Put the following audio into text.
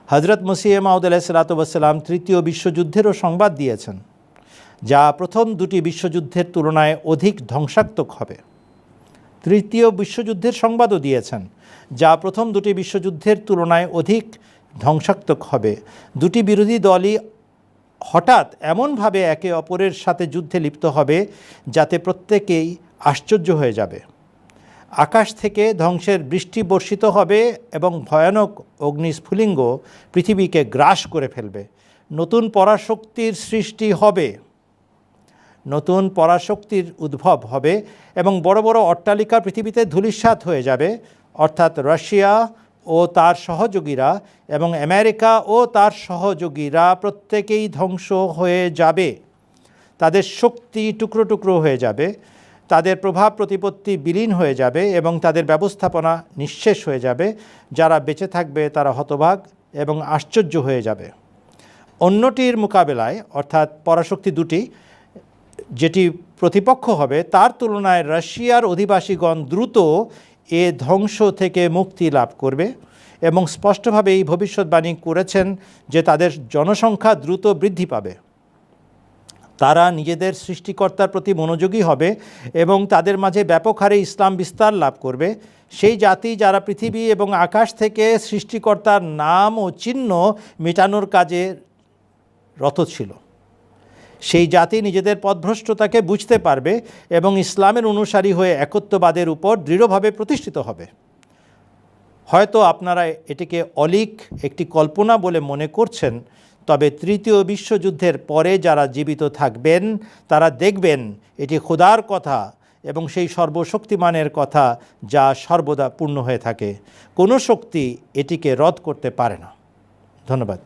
হযরত মসিহ মাউদ আলাইহিসসালাতু ওয়াসসালাম তৃতীয় বিশ্বযুদ্ধেরও সংবাদ দিয়েছেন, যা প্রথম দুটি বিশ্বযুদ্ধের তুলনায় অধিক ধ্বংসাত্মক হবে। তৃতীয় বিশ্বযুদ্ধের সংবাদও দিয়েছেন, যা প্রথম দুটি বিশ্বযুদ্ধের তুলনায় অধিক ধ্বংসাত্মক হবে। দুটি বিরোধী দলই হঠাৎ এমনভাবে একে অপরের সাথে যুদ্ধে লিপ্ত হবে যাতে প্রত্যেকেই আশ্চর্য হয়ে যাবে। আকাশ থেকে ধ্বংসের বৃষ্টি বর্ষিত হবে এবং ভয়ানক অগ্নিস্ফুলিঙ্গ পৃথিবীকে গ্রাস করে ফেলবে। নতুন পরাশক্তির সৃষ্টি হবে, নতুন পরাশক্তির উদ্ভব হবে এবং বড় বড় অট্টালিকা পৃথিবীতে ধূলিসাৎ হয়ে যাবে। অর্থাৎ রাশিয়া ও তার সহযোগীরা এবং আমেরিকা ও তার সহযোগীরা প্রত্যেকেই ধ্বংস হয়ে যাবে। তাদের শক্তি টুকরো টুকরো হয়ে যাবে, তাদের প্রভাব প্রতিপত্তি বিলীন হয়ে যাবে এবং তাদের ব্যবস্থাপনা নিঃশেষ হয়ে যাবে। যারা বেঁচে থাকবে তারা হতবাক এবং আশ্চর্য হয়ে যাবে। অন্যটির মোকাবেলায়, অর্থাৎ পরাশক্তি দুটি যেটি প্রতিপক্ষ হবে, তার তুলনায় রাশিয়ার অধিবাসীগণ দ্রুত এ ধ্বংস থেকে মুক্তি লাভ করবে এবং স্পষ্টভাবে এই ভবিষ্যৎবাণী করেছেন যে তাদের জনসংখ্যা দ্রুত বৃদ্ধি পাবে। তারা নিজেদের সৃষ্টিকর্তার প্রতি মনোযোগী হবে এবং তাদের মাঝে ব্যাপক হারে ইসলাম বিস্তার লাভ করবে। সেই জাতি যারা পৃথিবী এবং আকাশ থেকে সৃষ্টিকর্তার নাম ও চিহ্ন মেটানোর কাজে রত ছিল, সেই জাতি নিজেদের পথভ্রষ্টতাকে বুঝতে পারবে এবং ইসলামের অনুসারী হয়ে একত্ববাদের উপর দৃঢ়ভাবে প্রতিষ্ঠিত হবে। হয়তো আপনারা এটিকে অলীক একটি কল্পনা বলে মনে করছেন, তবে তৃতীয় বিশ্বযুদ্ধের পরে যারা জীবিত থাকবেন তারা দেখবেন এটি খোদার কথা এবং সেই সর্বশক্তিমানের কথা যা সর্বদা পূর্ণ হয়ে থাকে। কোনো শক্তি এটিকে রদ করতে পারে না। ধন্যবাদ।